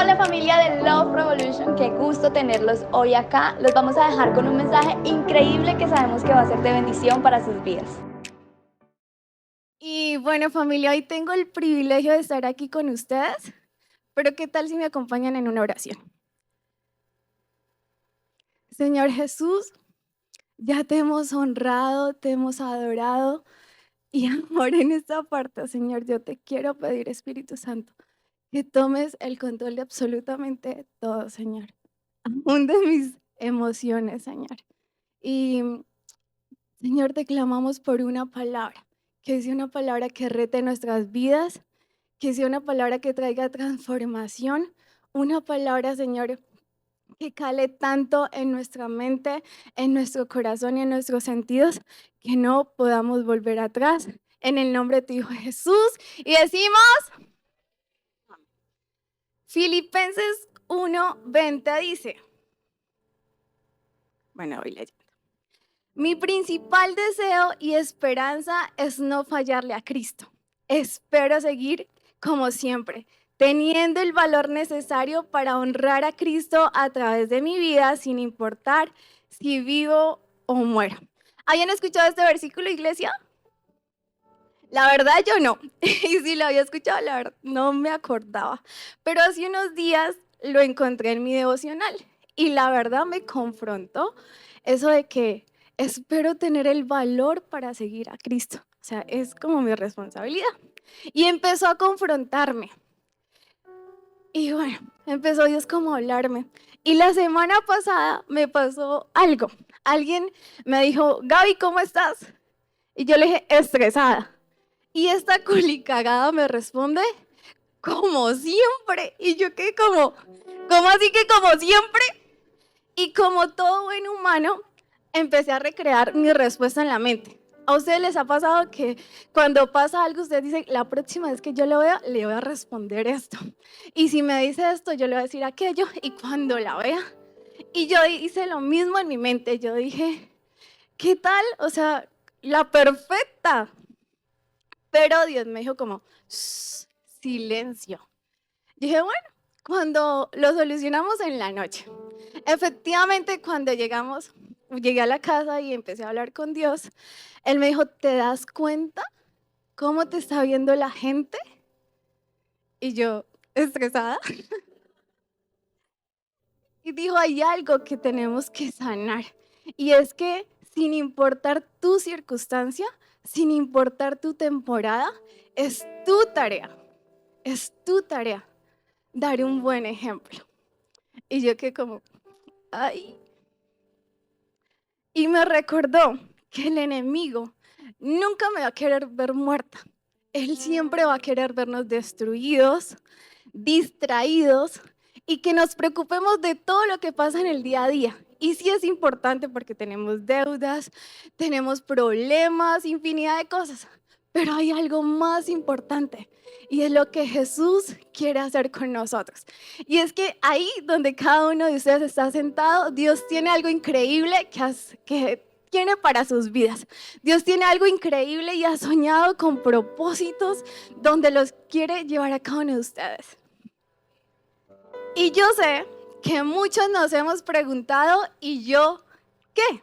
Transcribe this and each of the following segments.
Hola familia de Love Revolution, qué gusto tenerlos hoy acá. Los vamos a dejar con un mensaje increíble que sabemos que va a ser de bendición para sus vidas. Y bueno, familia, hoy tengo el privilegio de estar aquí con ustedes, pero ¿qué tal si me acompañan en una oración? Señor Jesús, ya te hemos honrado, te hemos adorado y ahora en esta parte, Señor, yo te quiero pedir, Espíritu Santo, que tomes el control de absolutamente todo, Señor, aún de mis emociones, Señor. Y Señor, te clamamos por una palabra, que sea una palabra que rete nuestras vidas, que sea una palabra que traiga transformación, una palabra, Señor, que cale tanto en nuestra mente, en nuestro corazón y en nuestros sentidos, que no podamos volver atrás. En el nombre de tu Hijo Jesús. Y decimos, Filipenses 1:20 dice, bueno, voy leyendo. Mi principal deseo y esperanza es no fallarle a Cristo. Espero seguir como siempre, teniendo el valor necesario para honrar a Cristo a través de mi vida, sin importar si vivo o muero. ¿Habían escuchado este versículo, iglesia? La verdad yo no. Y si lo había escuchado, la verdad no me acordaba. Pero hace unos días lo encontré en mi devocional y la verdad me confrontó eso de que espero tener el valor para seguir a Cristo. O sea, es como mi responsabilidad. Y empezó a confrontarme. Y bueno, empezó Dios como a hablarme. Y la semana pasada me pasó algo. Alguien me dijo, Gaby, ¿cómo estás? Y yo le dije, estresada. Y esta culicagada me responde, como siempre. Y yo quedé como, ¿cómo así que como siempre? Y como todo buen humano, empecé a recrear mi respuesta en la mente. ¿A ustedes les ha pasado que cuando pasa algo, ustedes dicen, la próxima vez que yo lo vea, le voy a responder esto? Y si me dice esto, yo le voy a decir aquello. Y cuando la vea, y yo hice lo mismo en mi mente. Yo dije, ¿qué tal? O sea, la perfecta. Pero Dios me dijo como, "Shh, silencio". Dije, bueno, cuando lo solucionamos en la noche. Efectivamente, cuando llegué a la casa y empecé a hablar con Dios, Él me dijo, ¿te das cuenta cómo te está viendo la gente? Y yo, estresada, y dijo, hay algo que tenemos que sanar. Y es que sin importar tu circunstancia, sin importar tu temporada, es tu tarea dar un buen ejemplo. Y yo que como, ay, y me recordó que el enemigo nunca me va a querer ver muerta. Él siempre va a querer vernos destruidos, distraídos y que nos preocupemos de todo lo que pasa en el día a día. Y sí es importante porque tenemos deudas, tenemos problemas, infinidad de cosas, pero hay algo más importante y es lo que Jesús quiere hacer con nosotros. Y es que ahí donde cada uno de ustedes está sentado, Dios tiene algo increíble que tiene para sus vidas. Dios tiene algo increíble y ha soñado con propósitos donde los quiere llevar a cada uno de ustedes. Y yo sé que muchos nos hemos preguntado, ¿y yo qué?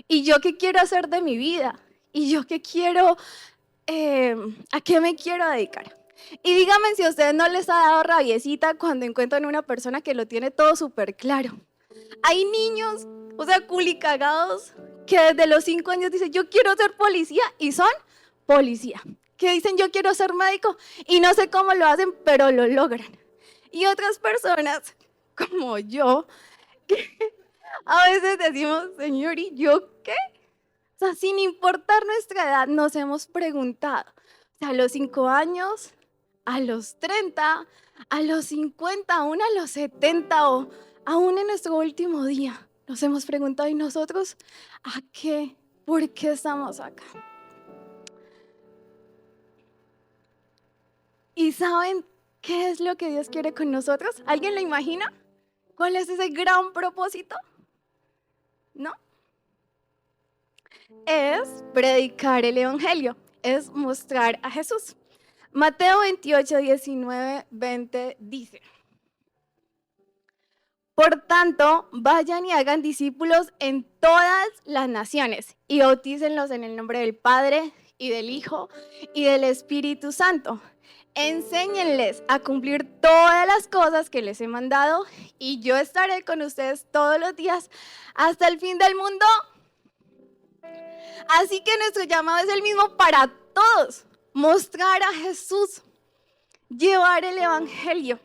¿Y yo qué quiero hacer de mi vida? ¿Y yo qué quiero, a qué me quiero dedicar? Y díganme si a ustedes no les ha dado rabiecita cuando encuentran una persona que lo tiene todo súper claro. Hay niños, o sea, culicagados, que desde los 5 años dicen, yo quiero ser policía y son policía. Que dicen, yo quiero ser médico y no sé cómo lo hacen, pero lo logran. Y otras personas, como yo, a veces decimos, Señor, ¿y yo qué? O sea, sin importar nuestra edad, nos hemos preguntado. O sea, a los 5 años, a los 30, a los 50, aún a los 70 o aún en nuestro último día, nos hemos preguntado, ¿y nosotros a qué? ¿Por qué estamos acá? ¿Y saben qué es lo que Dios quiere con nosotros? ¿Alguien lo imagina? ¿Cuál es ese gran propósito? ¿No? Es predicar el Evangelio, es mostrar a Jesús. Mateo 28, 19, 20 dice, Por tanto, vayan y hagan discípulos en todas las naciones y bautícenlos en el nombre del Padre y del Hijo y del Espíritu Santo. Enséñenles a cumplir todas las cosas que les he mandado y yo estaré con ustedes todos los días hasta el fin del mundo. Así que nuestro llamado es el mismo para todos: mostrar a Jesús, llevar el Evangelio.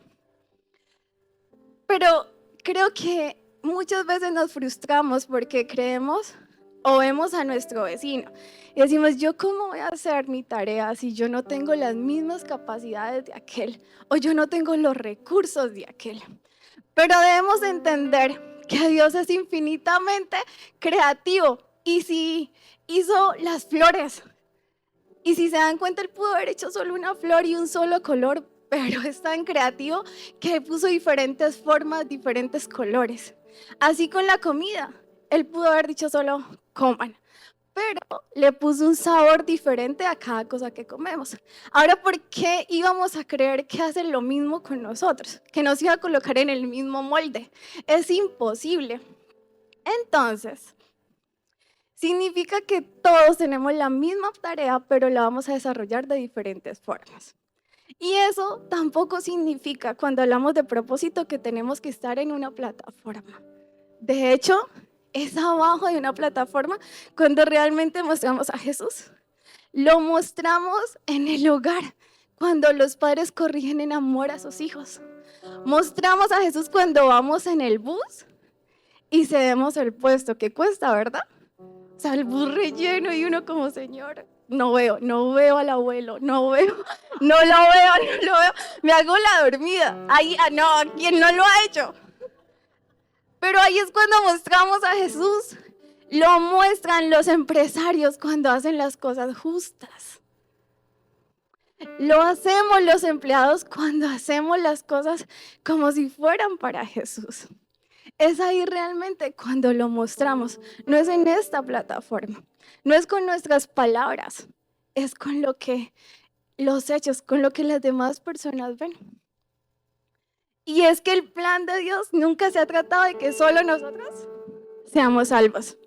Pero creo que muchas veces nos frustramos porque creemos o vemos a nuestro vecino y decimos: ¿yo cómo voy a hacer mi tarea si yo no tengo las mismas capacidades de aquel o yo no tengo los recursos de aquel? Pero debemos entender que Dios es infinitamente creativo y si hizo las flores y si se dan cuenta, Él pudo haber hecho solo una flor y un solo color, pero es tan creativo que puso diferentes formas, diferentes colores. Así con la comida, Él pudo haber dicho solo coman, pero le puso un sabor diferente a cada cosa que comemos. Ahora, ¿por qué íbamos a creer que hace lo mismo con nosotros? Que nos iba a colocar en el mismo molde. Es imposible. Entonces, significa que todos tenemos la misma tarea, pero la vamos a desarrollar de diferentes formas. Y eso tampoco significa, cuando hablamos de propósito, que tenemos que estar en una plataforma. De hecho, es abajo de una plataforma cuando realmente mostramos a Jesús. Lo mostramos en el hogar, cuando los padres corrigen en amor a sus hijos. Mostramos a Jesús cuando vamos en el bus y cedemos el puesto, que cuesta, ¿verdad? O sea, el bus relleno y uno como: Señor, no veo al abuelo, no lo veo, me hago la dormida. Ahí, no, ¿quién no lo ha hecho? Pero ahí es cuando mostramos a Jesús. Lo muestran los empresarios cuando hacen las cosas justas. Lo hacemos los empleados cuando hacemos las cosas como si fueran para Jesús. Es ahí realmente cuando lo mostramos. No es en esta plataforma, no es con nuestras palabras, es con lo que los hechos, con lo que las demás personas ven. Y es que el plan de Dios nunca se ha tratado de que solo nosotros seamos salvos,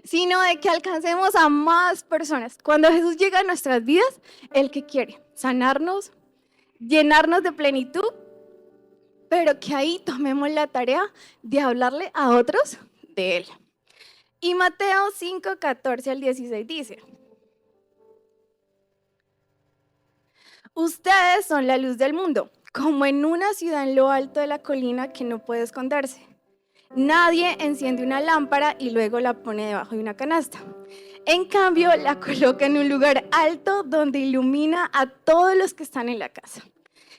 sino de que alcancemos a más personas. Cuando Jesús llega a nuestras vidas, Él que quiere sanarnos, llenarnos de plenitud, pero que ahí tomemos la tarea de hablarle a otros de Él. Y Mateo 5, 14 al 16 dice: ustedes son la luz del mundo, como en una ciudad en lo alto de la colina que no puede esconderse. Nadie enciende una lámpara y luego la pone debajo de una canasta. En cambio, la coloca en un lugar alto donde ilumina a todos los que están en la casa.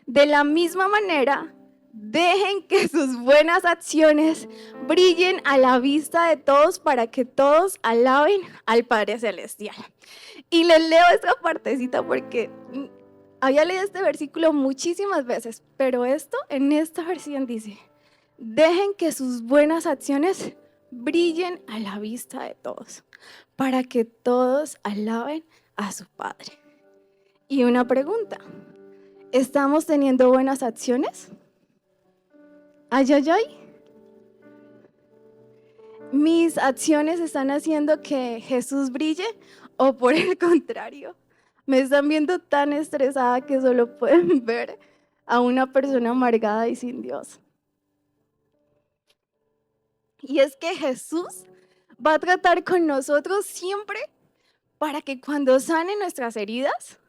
De la misma manera, dejen que sus buenas acciones brillen a la vista de todos para que todos alaben al Padre Celestial. Y les leo esta partecita porque había leído este versículo muchísimas veces, pero en esta versión dice: dejen que sus buenas acciones brillen a la vista de todos, para que todos alaben a su Padre. Y una pregunta: ¿estamos teniendo buenas acciones? Ay, ay, ay. ¿Mis acciones están haciendo que Jesús brille o por el contrario, me están viendo tan estresada que solo pueden ver a una persona amargada y sin Dios? Y es que Jesús va a tratar con nosotros siempre para que cuando sane nuestras heridas,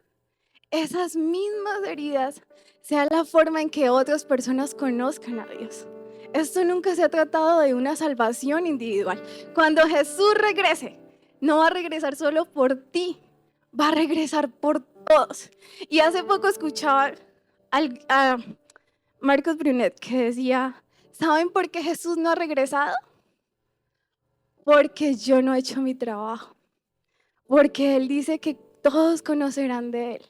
esas mismas heridas sean la forma en que otras personas conozcan a Dios. Esto nunca se ha tratado de una salvación individual. Cuando Jesús regrese, no va a regresar solo por ti, va a regresar por todos. Y hace poco escuchaba a Marcos Brunet que decía: ¿saben por qué Jesús no ha regresado? Porque yo no he hecho mi trabajo. Porque Él dice que todos conocerán de Él.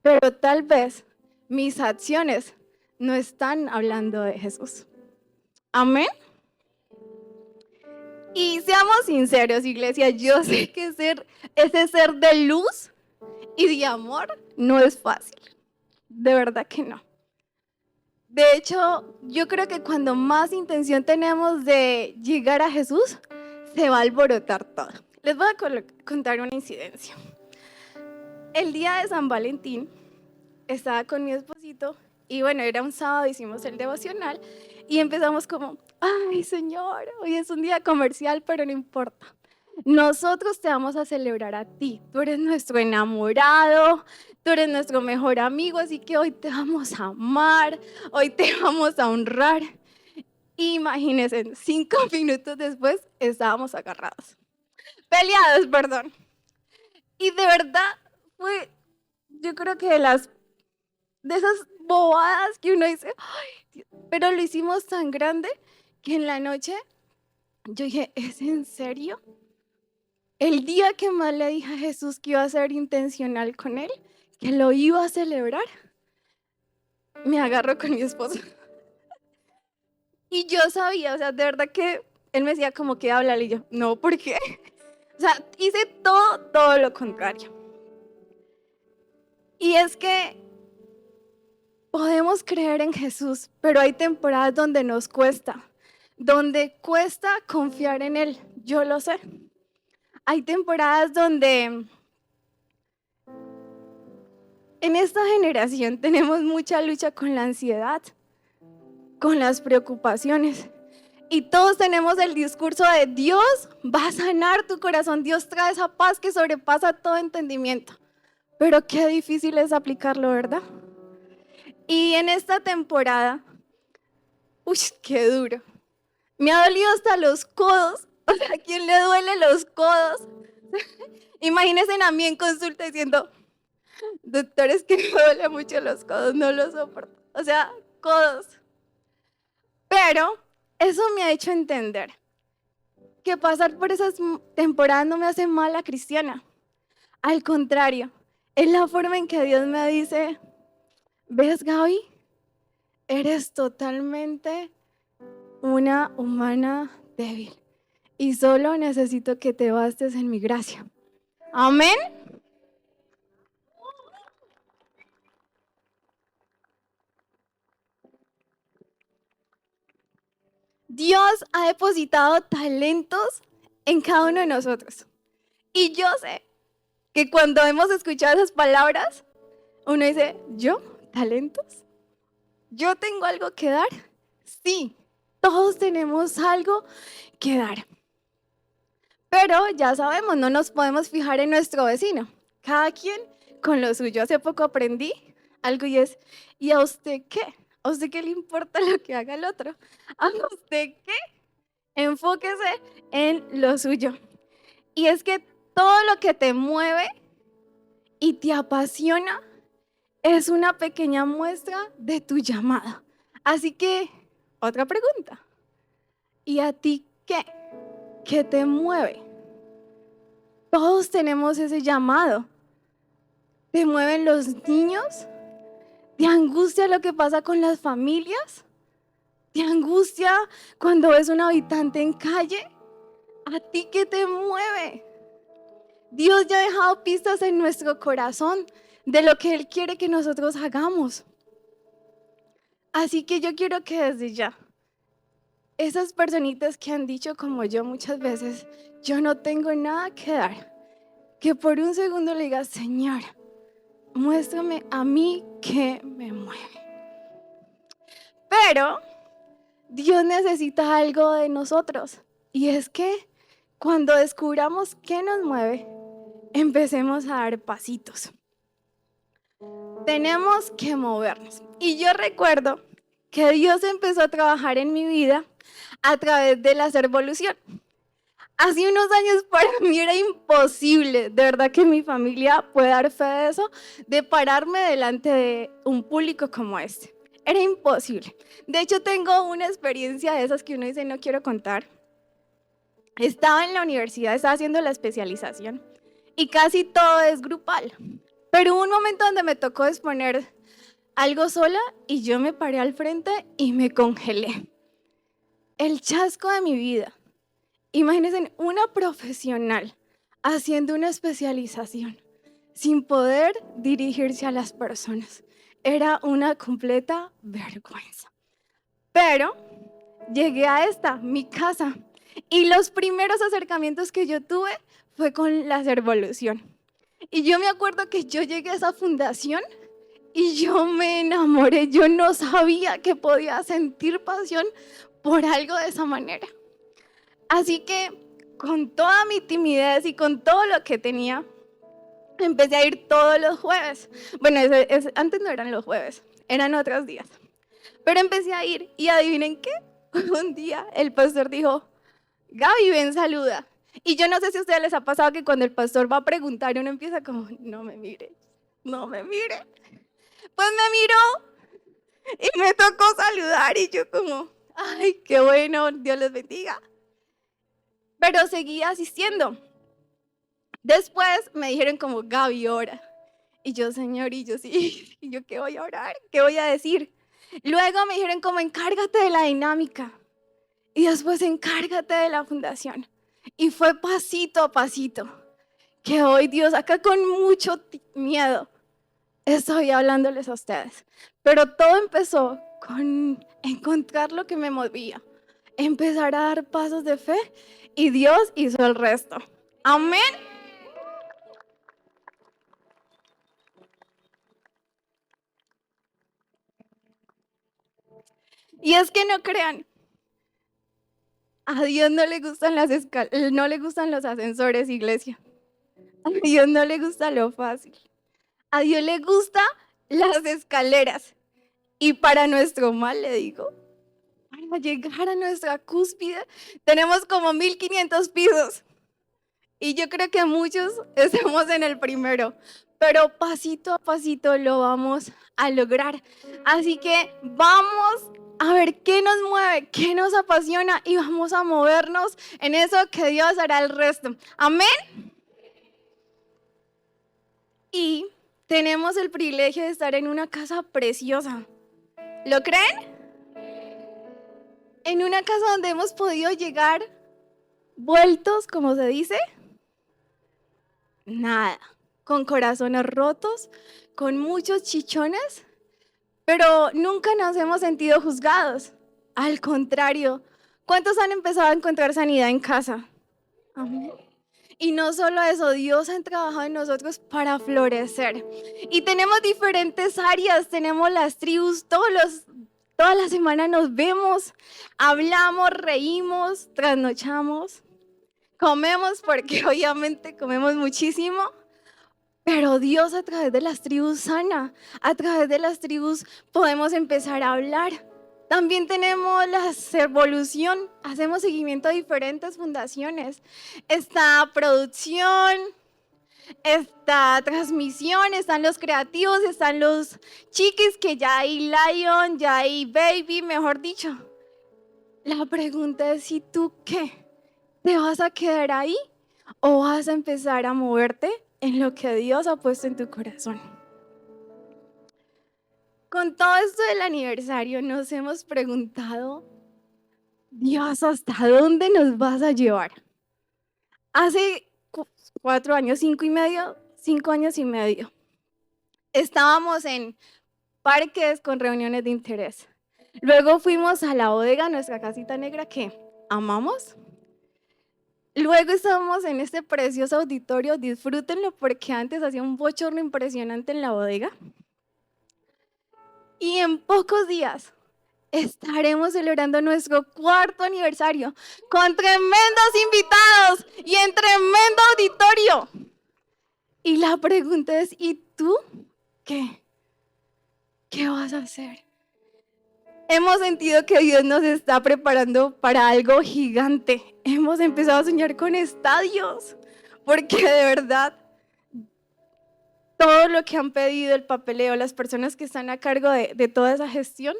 Pero tal vez mis acciones no están hablando de Jesús. Amén. Y seamos sinceros, iglesia, yo sé que ese ser de luz y de amor no es fácil. De verdad que no. De hecho, yo creo que cuando más intención tenemos de llegar a Jesús, se va a alborotar todo. Les voy a contar una incidencia. El día de San Valentín estaba con mi esposito y bueno, era un sábado, hicimos el devocional y empezamos como, ay Señor, hoy es un día comercial, pero no importa. Nosotros te vamos a celebrar a ti. Tú eres nuestro enamorado, tú eres nuestro mejor amigo, así que hoy te vamos a amar, hoy te vamos a honrar. Imagínense, 5 minutos después estábamos agarrados, peleados, perdón. Y de verdad fue, yo creo que de esas bobadas que uno dice, ay, pero lo hicimos tan grande que en la noche yo dije, ¿es en serio? El día que más le dije a Jesús que iba a ser intencional con él, que lo iba a celebrar, me agarro con mi esposo. Y yo sabía, o sea, de verdad que él me decía como que háblale y yo, no, ¿por qué? O sea, hice todo lo contrario. Y es que podemos creer en Jesús, pero hay temporadas donde cuesta confiar en Él, yo lo sé. Hay temporadas donde en esta generación tenemos mucha lucha con la ansiedad, con las preocupaciones. Y todos tenemos el discurso de Dios va a sanar tu corazón, Dios trae esa paz que sobrepasa todo entendimiento. Pero qué difícil es aplicarlo, ¿verdad? Y en esta temporada, uy, qué duro. Me ha dolido hasta los codos. O sea, ¿a quién le duele los codos? Imagínense a mí en consulta diciendo, doctores, que me duele mucho los codos, no los soporto. O sea, codos. Pero eso me ha hecho entender que pasar por esas temporadas no me hace mala cristiana. Al contrario, es la forma en que Dios me dice, ¿ves, Gaby? Eres totalmente una humana débil y solo necesito que te bastes en mi gracia. Amén. Dios ha depositado talentos en cada uno de nosotros. Y yo sé que cuando hemos escuchado esas palabras, uno dice, ¿yo? ¿Talentos? ¿Yo tengo algo que dar? Sí, todos tenemos algo que dar. Pero ya sabemos, no nos podemos fijar en nuestro vecino. Cada quien con lo suyo. Hace poco aprendí algo y es, ¿y a usted qué? ¿A usted qué le importa lo que haga el otro? ¿A usted qué? Enfóquese en lo suyo. Y es que todo lo que te mueve y te apasiona es una pequeña muestra de tu llamada. Así que, otra pregunta. ¿Y a ti qué? ¿Qué te mueve? Todos tenemos ese llamado. ¿Te mueven los niños? ¿Te angustia lo que pasa con las familias? ¿Te angustia cuando ves un habitante en calle? ¿A ti qué te mueve? Dios ya ha dejado pistas en nuestro corazón de lo que Él quiere que nosotros hagamos. Así que yo quiero que desde ya, esas personitas que han dicho como yo muchas veces, yo no tengo nada que dar, que por un segundo le digas, Señor, muéstrame a mí qué me mueve. Pero Dios necesita algo de nosotros y es que cuando descubramos qué nos mueve, empecemos a dar pasitos. Tenemos que movernos. Y yo recuerdo que Dios empezó a trabajar en mi vida a través de la evolución. Hace unos años para mí era imposible, de verdad que mi familia puede dar fe de eso, de pararme delante de un público como este. Era imposible. De hecho, tengo una experiencia de esas que uno dice no quiero contar. Estaba en la universidad, estaba haciendo la especialización y casi todo es grupal. Pero hubo un momento donde me tocó exponer algo sola y yo me paré al frente y me congelé. El chasco de mi vida. Imagínense una profesional haciendo una especialización sin poder dirigirse a las personas. era una completa vergüenza. Pero llegué a mi casa, y los primeros acercamientos que yo tuve fue con la Servolución. Y yo me acuerdo que yo llegué a esa fundación y yo me enamoré. Yo no sabía que podía sentir pasión por algo de esa manera. Así que con toda mi timidez y con todo lo que tenía, empecé a ir todos los jueves. Bueno, antes no eran los jueves, eran otros días. Pero empecé a ir y adivinen qué, un día el pastor dijo, Gaby, ven, saluda. Y yo no sé si a ustedes les ha pasado que cuando el pastor va a preguntar, uno empieza como, no me mire, no me mire. Pues me miró y me tocó saludar y yo como, ay, qué bueno, Dios les bendiga. Pero seguí asistiendo. Después me dijeron como, Gaby, ora. Y yo, Señor, y yo sí, y yo, ¿qué voy a orar? ¿Qué voy a decir? Luego me dijeron como, encárgate de la dinámica. Y después encárgate de la fundación. Y fue pasito a pasito que hoy Dios, acá con mucho miedo, estoy hablándoles a ustedes. Pero todo empezó con encontrar lo que me movía, empezar a dar pasos de fe y Dios hizo el resto. Amén. Y es que no crean, a Dios no le gustan no le gustan los ascensores, iglesia. A Dios no le gusta lo fácil. A Dios le gusta las escaleras. Y para nuestro mal, le digo, para llegar a nuestra cúspide, tenemos como 1500 pisos. Y yo creo que muchos estamos en el primero. Pero pasito a pasito lo vamos a lograr. Así que vamos a ver qué nos mueve, qué nos apasiona y vamos a movernos en eso que Dios hará el resto. Amén. Y tenemos el privilegio de estar en una casa preciosa. ¿Lo creen? En una casa donde hemos podido llegar vueltos, como se dice, nada, con corazones rotos, con muchos chichones, pero nunca nos hemos sentido juzgados. Al contrario, ¿cuántos han empezado a encontrar sanidad en casa? Amén. Y no solo eso, Dios ha trabajado en nosotros para florecer. Y tenemos diferentes áreas, tenemos las tribus, toda la semana nos vemos, hablamos, reímos, trasnochamos, comemos, porque obviamente comemos muchísimo. Pero Dios a través de las tribus sana, a través de las tribus podemos empezar a hablar. También tenemos la Servolución, hacemos seguimiento a diferentes fundaciones. Está producción, está transmisión, están los creativos, están los chiquis, que ya hay Lion, ya hay Baby, mejor dicho. La pregunta es, ¿y tú qué? ¿Te vas a quedar ahí o vas a empezar a moverte en lo que Dios ha puesto en tu corazón? Con todo esto del aniversario nos hemos preguntado, Dios, ¿hasta dónde nos vas a llevar? Hace 4 años, 5 años y medio, estábamos en parques con reuniones de interés. Luego fuimos a la bodega, nuestra casita negra que amamos. Luego estábamos en este precioso auditorio, disfrútenlo porque antes hacía un bochorno impresionante en la bodega. Y en pocos días estaremos celebrando nuestro 4º aniversario con tremendos invitados y en tremendo auditorio. Y la pregunta es, ¿y tú qué? ¿Qué vas a hacer? Hemos sentido que Dios nos está preparando para algo gigante. Hemos empezado a soñar con estadios, porque de verdad todo lo que han pedido, el papeleo, las personas que están a cargo de toda esa gestión,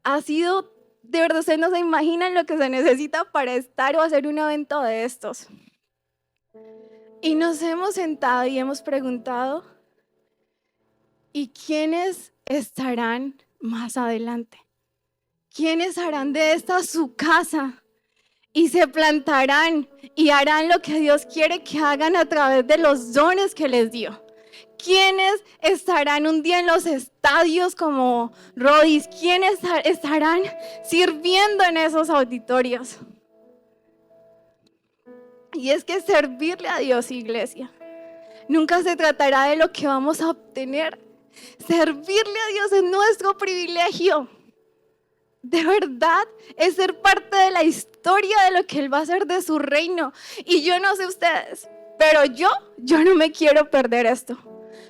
ha sido, de verdad, ustedes no se imaginan lo que se necesita para estar o hacer un evento de estos. Y nos hemos sentado y hemos preguntado, ¿y quiénes estarán más adelante? ¿Quiénes harán de esta su casa? Y se plantarán y harán lo que Dios quiere que hagan a través de los dones que les dio. ¿Quiénes estarán un día en los estadios como Rodis? ¿Quiénes estarán sirviendo en esos auditorios? Y es que servirle a Dios, iglesia, nunca se tratará de lo que vamos a obtener. Servirle a Dios es nuestro privilegio. De verdad, es ser parte de la historia de lo que Él va a hacer de su reino. Y yo no sé ustedes, pero yo no me quiero perder esto.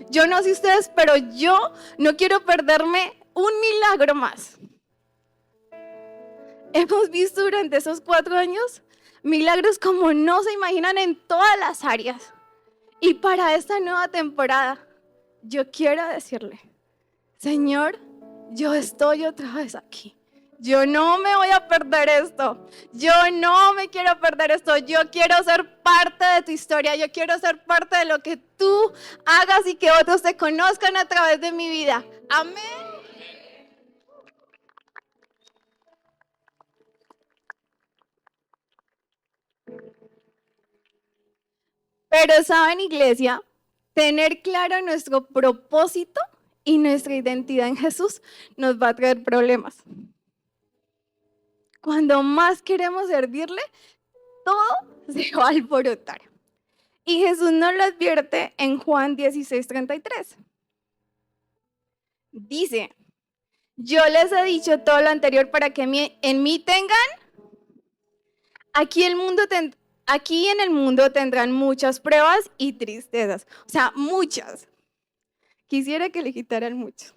Yo no sé ustedes, pero yo no quiero perderme un milagro más. Hemos visto durante esos 4 años milagros como no se imaginan en todas las áreas. Y para esta nueva temporada, yo quiero decirle, Señor, yo estoy otra vez aquí. Yo no me voy a perder esto. Yo no me quiero perder esto. Yo quiero ser parte de tu historia. Yo quiero ser parte de lo que tú hagas y que otros te conozcan a través de mi vida. Amén. Pero saben, iglesia, tener claro nuestro propósito y nuestra identidad en Jesús nos va a traer problemas. Cuando más queremos servirle, todo se va a alborotar. Y Jesús nos lo advierte en Juan 16:33. Dice, yo les he dicho todo lo anterior para que en mí tengan, aquí en el mundo tendrán muchas pruebas y tristezas. O sea, muchas. Quisiera que le quitaran mucho.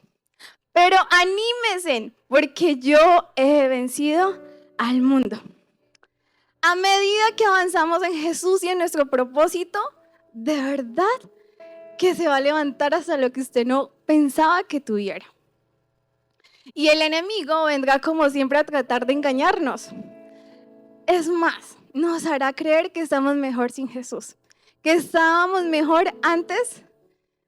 Pero anímense, porque yo he vencido al mundo. A medida que avanzamos en Jesús y en nuestro propósito, de verdad que se va a levantar hasta lo que usted no pensaba que tuviera. Y el enemigo vendrá como siempre a tratar de engañarnos. Es más, nos hará creer que estamos mejor sin Jesús, que estábamos mejor antes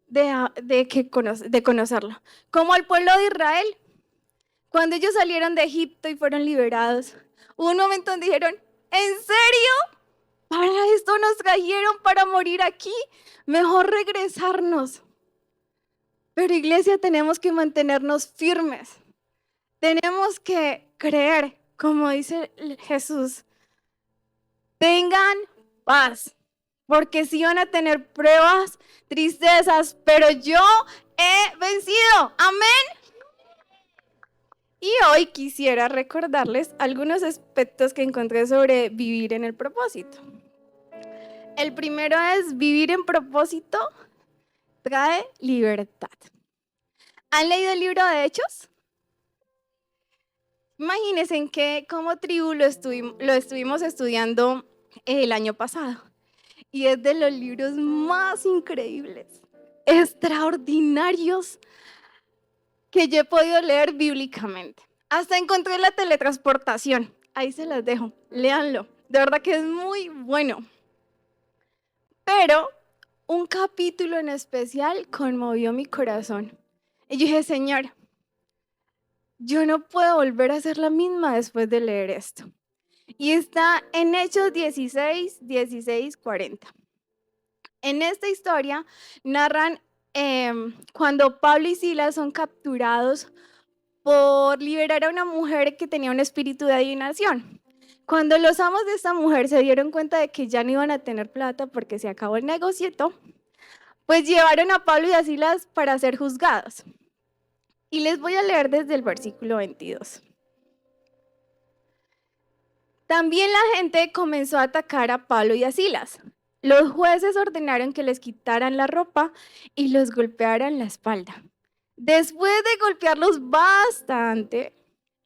de conocerlo. Como el pueblo de Israel, cuando ellos salieron de Egipto y fueron liberados, hubo un momento donde dijeron, ¿en serio? ¿Para esto nos trajeron para morir aquí? Mejor regresarnos. Pero iglesia, tenemos que mantenernos firmes. Tenemos que creer, como dice Jesús, tengan paz, porque sí van a tener pruebas, tristezas, pero yo he vencido. Amén. Y hoy quisiera recordarles algunos aspectos que encontré sobre vivir en el propósito. El primero es vivir en propósito trae libertad. ¿Han leído el libro de Hechos? Imagínense en que como tribu lo estuvimos estudiando el año pasado. Y es de los libros más increíbles, extraordinarios que yo he podido leer bíblicamente. Hasta encontré la teletransportación. Ahí se las dejo, léanlo. De verdad que es muy bueno. Pero un capítulo en especial conmovió mi corazón. Y yo dije, Señor, yo no puedo volver a ser la misma después de leer esto. Y está en Hechos 40. En esta historia narran cuando Pablo y Silas son capturados por liberar a una mujer que tenía un espíritu de adivinación. Cuando los amos de esta mujer se dieron cuenta de que ya no iban a tener plata porque se acabó el negocieto, pues llevaron a Pablo y a Silas para ser juzgados. Y les voy a leer desde el versículo 22. También la gente comenzó a atacar a Pablo y a Silas. Los jueces ordenaron que les quitaran la ropa y los golpearan la espalda. Después de golpearlos bastante,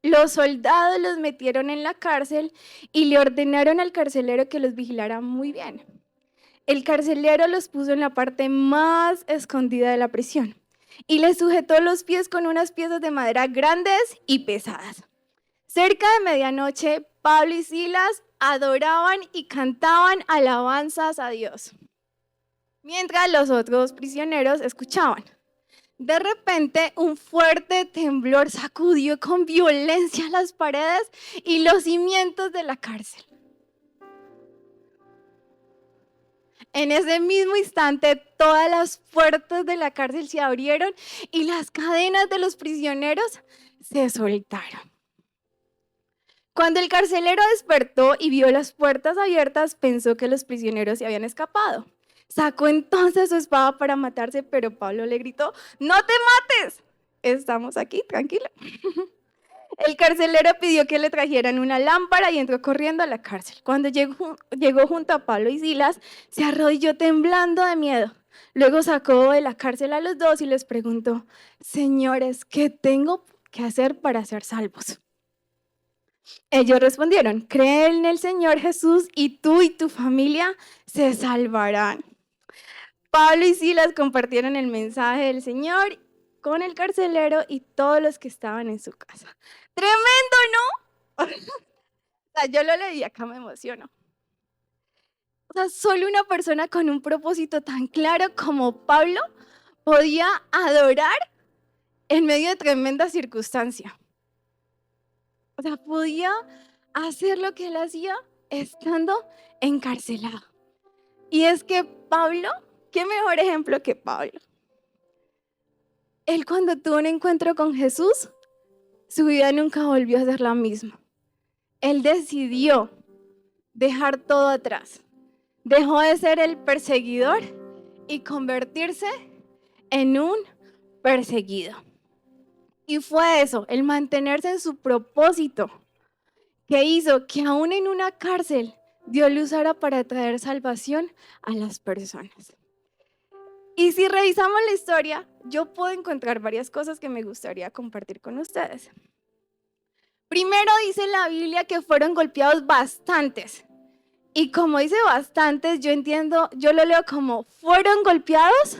los soldados los metieron en la cárcel y le ordenaron al carcelero que los vigilara muy bien. El carcelero los puso en la parte más escondida de la prisión y les sujetó los pies con unas piezas de madera grandes y pesadas. Cerca de medianoche, Pablo y Silas adoraban y cantaban alabanzas a Dios, mientras los otros prisioneros escuchaban. De repente, un fuerte temblor sacudió con violencia las paredes y los cimientos de la cárcel. En ese mismo instante, todas las puertas de la cárcel se abrieron y las cadenas de los prisioneros se soltaron. Cuando el carcelero despertó y vio las puertas abiertas, pensó que los prisioneros se habían escapado. Sacó entonces su espada para matarse, pero Pablo le gritó: ¡No te mates! Estamos aquí, tranquila. El carcelero pidió que le trajeran una lámpara y entró corriendo a la cárcel. Cuando llegó junto a Pablo y Silas, se arrodilló temblando de miedo. Luego sacó de la cárcel a los dos y les preguntó: Señores, ¿qué tengo que hacer para ser salvos? Ellos respondieron: cree en el Señor Jesús y tú y tu familia se salvarán. Pablo y Silas compartieron el mensaje del Señor con el carcelero y todos los que estaban en su casa. Tremendo, ¿no? O sea, yo lo leí, acá me emociono. O sea, solo una persona con un propósito tan claro como Pablo podía adorar en medio de tremenda circunstancia. O sea, podía hacer lo que él hacía estando encarcelado. Y es que Pablo, qué mejor ejemplo que Pablo. Él cuando tuvo un encuentro con Jesús, su vida nunca volvió a ser la misma. Él decidió dejar todo atrás. Dejó de ser el perseguidor y convertirse en un perseguido. Y fue eso, el mantenerse en su propósito, que hizo que aún en una cárcel Dios lo usara para traer salvación a las personas. Y si revisamos la historia, yo puedo encontrar varias cosas que me gustaría compartir con ustedes. Primero dice la Biblia que fueron golpeados bastantes. Y como dice bastantes, yo entiendo, yo lo leo como fueron golpeados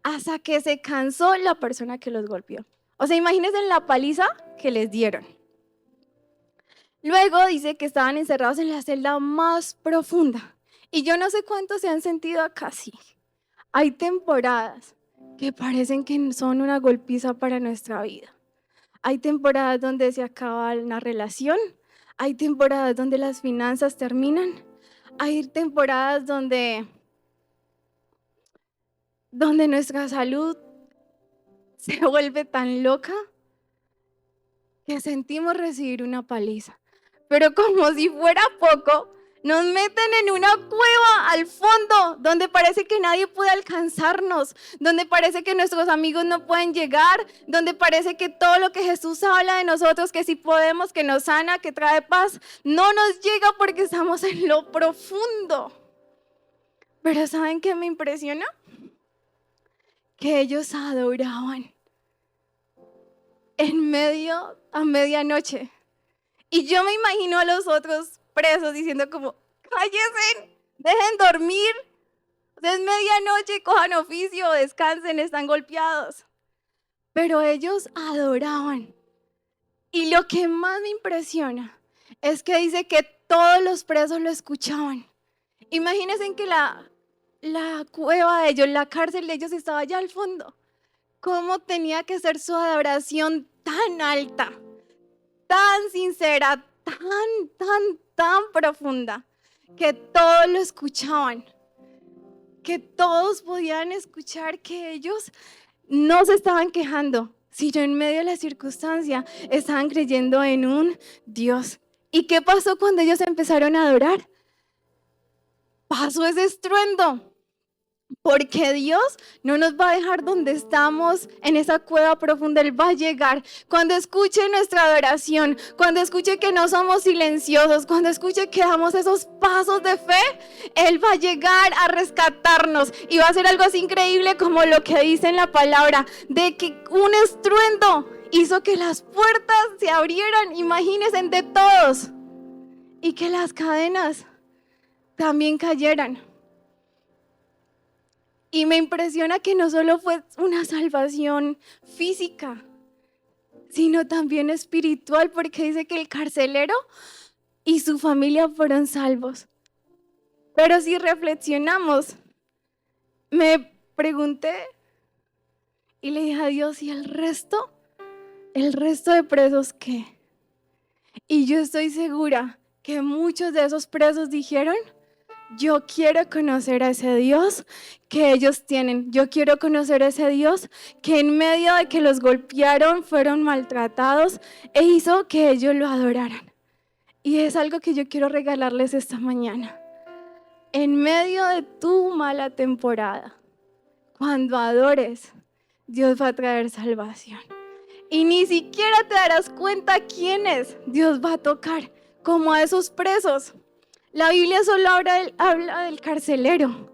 hasta que se cansó la persona que los golpeó. O sea, imagínense la paliza que les dieron. Luego dice que estaban encerrados en la celda más profunda. Y yo no sé cuántos se han sentido acá así. Hay temporadas que parecen que son una golpiza para nuestra vida. Hay temporadas donde se acaba una relación. Hay temporadas donde las finanzas terminan. Hay temporadas donde nuestra salud se vuelve tan loca que sentimos recibir una paliza. Pero como si fuera poco, nos meten en una cueva al fondo, donde parece que nadie puede alcanzarnos, donde parece que nuestros amigos no pueden llegar, donde parece que todo lo que Jesús habla de nosotros, que si podemos, que nos sana, que trae paz, no nos llega porque estamos en lo profundo. Pero ¿saben qué me impresiona? Que ellos adoraban a medianoche. Y yo me imagino a los otros presos diciendo como: cállense, dejen dormir, es medianoche, cojan oficio, descansen, están golpeados. Pero ellos adoraban. Y lo que más me impresiona es que dice que todos los presos lo escuchaban. Imagínense que la cueva de ellos, la cárcel de ellos estaba allá al fondo. ¿Cómo tenía que ser su adoración tan alta, tan sincera, tan profunda, que todos lo escuchaban, que todos podían escuchar que ellos no se estaban quejando, sino en medio de la circunstancia estaban creyendo en un Dios? ¿Y qué pasó cuando ellos empezaron a adorar? Pasó ese estruendo. Porque Dios no nos va a dejar donde estamos, en esa cueva profunda. Él va a llegar. Cuando escuche nuestra adoración, cuando escuche que no somos silenciosos, cuando escuche que damos esos pasos de fe, Él va a llegar a rescatarnos. Y va a ser algo así increíble como lo que dice en la palabra, de que un estruendo hizo que las puertas se abrieran, imagínense, de todos. Y que las cadenas también cayeran. Y me impresiona que no solo fue una salvación física, sino también espiritual, porque dice que el carcelero y su familia fueron salvos. Pero si reflexionamos, me pregunté y le dije a Dios: ¿y el resto? ¿El resto de presos qué? Y yo estoy segura que muchos de esos presos dijeron: yo quiero conocer a ese Dios que ellos tienen. Yo quiero conocer a ese Dios que en medio de que los golpearon, fueron maltratados e hizo que ellos lo adoraran. Y es algo que yo quiero regalarles esta mañana. En medio de tu mala temporada, cuando adores, Dios va a traer salvación. Y ni siquiera te darás cuenta quién es. Dios va a tocar, como a esos presos. La Biblia solo habla del carcelero,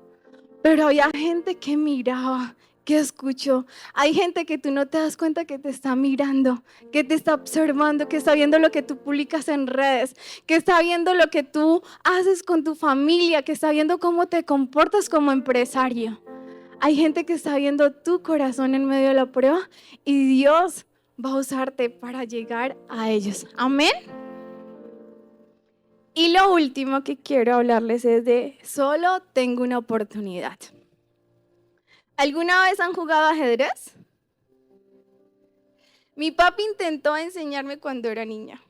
pero había gente que miraba, que escuchó. Hay gente que tú no te das cuenta que te está mirando, que te está observando, que está viendo lo que tú publicas en redes, que está viendo lo que tú haces con tu familia, que está viendo cómo te comportas como empresario. Hay gente que está viendo tu corazón en medio de la prueba y Dios va a usarte para llegar a ellos. Amén. Y lo último que quiero hablarles es de solo tengo una oportunidad. ¿Alguna vez han jugado ajedrez? Mi papi intentó enseñarme cuando era niña,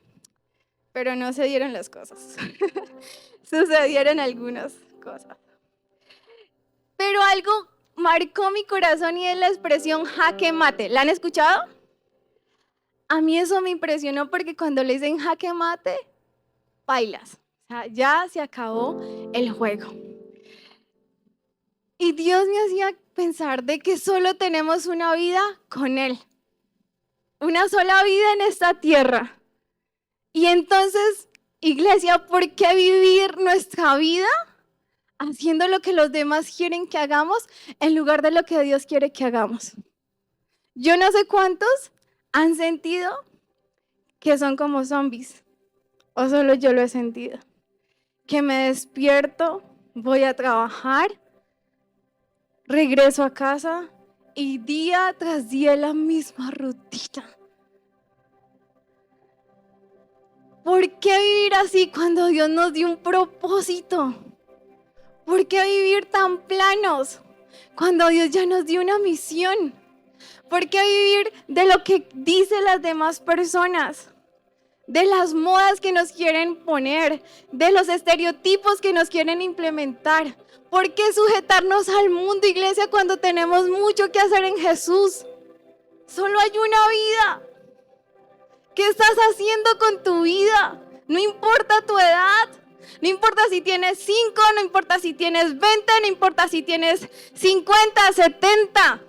pero no se dieron las cosas. Sucedieron algunas cosas. Pero algo marcó mi corazón y es la expresión jaque mate. ¿La han escuchado? A mí eso me impresionó porque cuando le dicen jaque mate, bailas. O sea, ya se acabó el juego. Y Dios me hacía pensar de que solo tenemos una vida con Él. Una sola vida en esta tierra. Y entonces, iglesia, ¿por qué vivir nuestra vida haciendo lo que los demás quieren que hagamos en lugar de lo que Dios quiere que hagamos? Yo no sé cuántos han sentido que son como zombies, o solo yo lo he sentido. Que me despierto, voy a trabajar, regreso a casa y día tras día la misma rutina. ¿Por qué vivir así cuando Dios nos dio un propósito? ¿Por qué vivir tan planos cuando Dios ya nos dio una misión? ¿Por qué vivir de lo que dicen las demás personas? De las modas que nos quieren poner, de los estereotipos que nos quieren implementar. ¿Por qué sujetarnos al mundo, iglesia, cuando tenemos mucho que hacer en Jesús? Solo hay una vida. ¿Qué estás haciendo con tu vida? No importa tu edad, no importa si tienes 5, no importa si tienes 20, no importa si tienes 50, 70.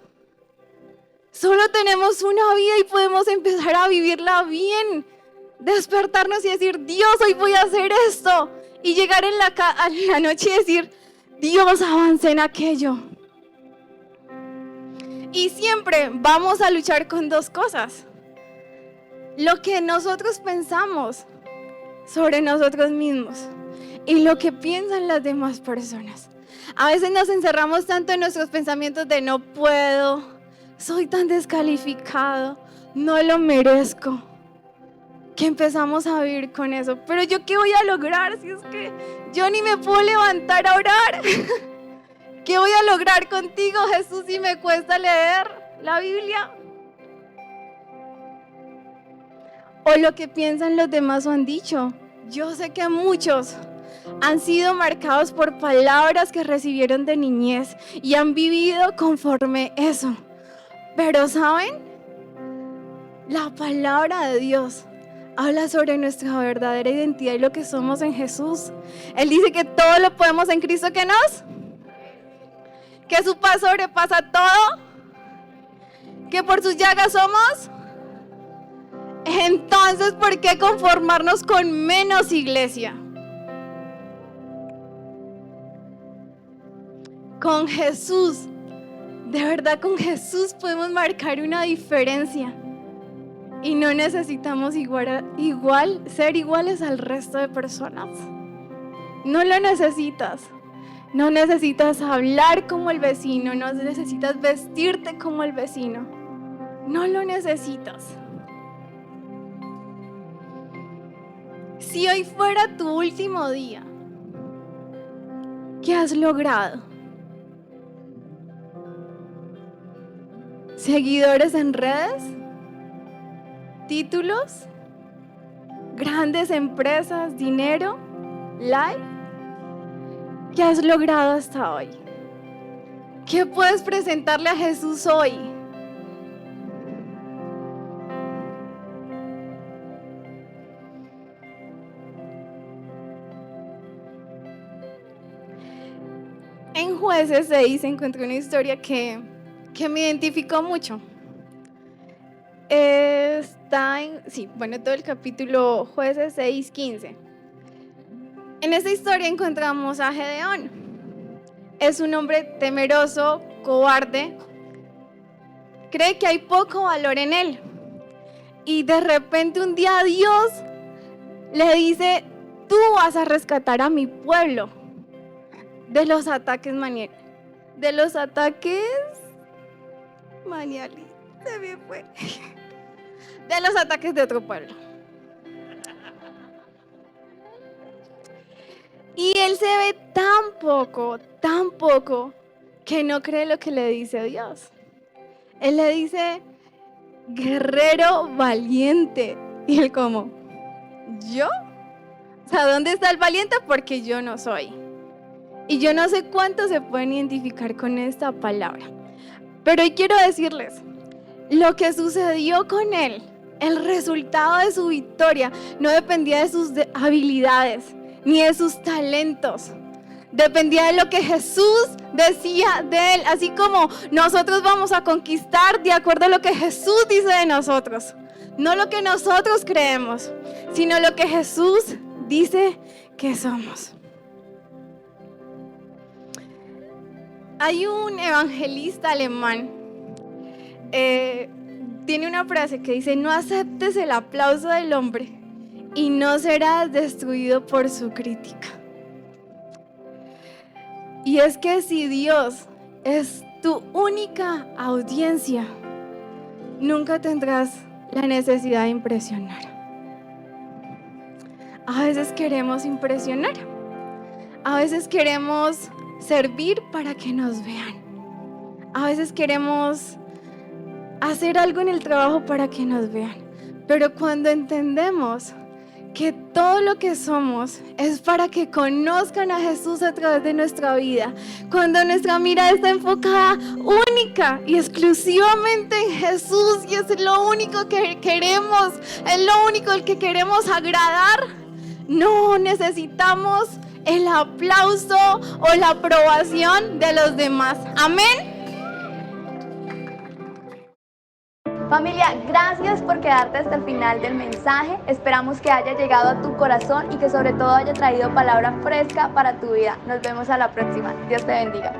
Solo tenemos una vida y podemos empezar a vivirla bien. Despertarnos y decir, Dios, hoy voy a hacer esto. Y llegar en la noche y decir, Dios, avancé en aquello. Y siempre vamos a luchar con dos cosas. Lo que nosotros pensamos sobre nosotros mismos y lo que piensan las demás personas. A veces nos encerramos tanto en nuestros pensamientos de no puedo, soy tan descalificado, no lo merezco, que empezamos a vivir con eso. Pero yo, ¿qué voy a lograr si es que yo ni me puedo levantar a orar? ¿Qué voy a lograr contigo, Jesús, si me cuesta leer la Biblia? O lo que piensan los demás o han dicho. Yo sé que muchos han sido marcados por palabras que recibieron de niñez y han vivido conforme eso. Pero ¿saben? La palabra de Dios habla sobre nuestra verdadera identidad y lo que somos en Jesús. Él dice que todo lo podemos en Cristo que nos, que su paz sobrepasa todo, que por sus llagas somos. Entonces, ¿por qué conformarnos con menos, iglesia? Con Jesús, de verdad con Jesús podemos marcar una diferencia. Y no necesitamos ser iguales al resto de personas. No lo necesitas. No necesitas hablar como el vecino, no necesitas vestirte como el vecino. No lo necesitas. Si hoy fuera tu último día, ¿qué has logrado? ¿Seguidores en redes? ¿Títulos? ¿Grandes empresas? ¿Dinero? ¿Like? ¿Qué has logrado hasta hoy? ¿Qué puedes presentarle a Jesús hoy? En Jueces 6 encontré una historia que me identificó mucho. Está todo el capítulo Jueces 6:15. En esta historia encontramos a Gedeón. Es un hombre temeroso, cobarde, cree que hay poco valor en él. Y de repente un día Dios le dice: tú vas a rescatar a mi pueblo de los ataques maniales. Se me fue. De los ataques de otro pueblo. Y él se ve tan poco, que no cree lo que le dice Dios. Él le dice: guerrero valiente. Y él como: ¿yo? O sea, ¿dónde está el valiente? Porque yo no soy. Y yo no sé cuántos se pueden identificar con esta palabra. Pero hoy quiero decirles, lo que sucedió con él, el resultado de su victoria, no dependía de sus habilidades, ni de sus talentos. Dependía de lo que Jesús decía de él, así como nosotros vamos a conquistar de acuerdo a lo que Jesús dice de nosotros. No lo que nosotros creemos, sino lo que Jesús dice que somos. Hay un evangelista alemán, tiene una frase que dice: no aceptes el aplauso del hombre y no serás destruido por su crítica. Y es que si Dios es tu única audiencia, nunca tendrás la necesidad de impresionar. A veces queremos impresionar, a veces queremos servir para que nos vean, a veces queremos hacer algo en el trabajo para que nos vean, pero cuando entendemos que todo lo que somos es para que conozcan a Jesús a través de nuestra vida, cuando nuestra mirada está enfocada única y exclusivamente en Jesús, y es lo único que queremos, es lo único al que queremos agradar, no necesitamos el aplauso o la aprobación de los demás. Amén. Familia, gracias por quedarte hasta el final del mensaje. Esperamos que haya llegado a tu corazón y que sobre todo haya traído palabra fresca para tu vida. Nos vemos a la próxima. Dios te bendiga.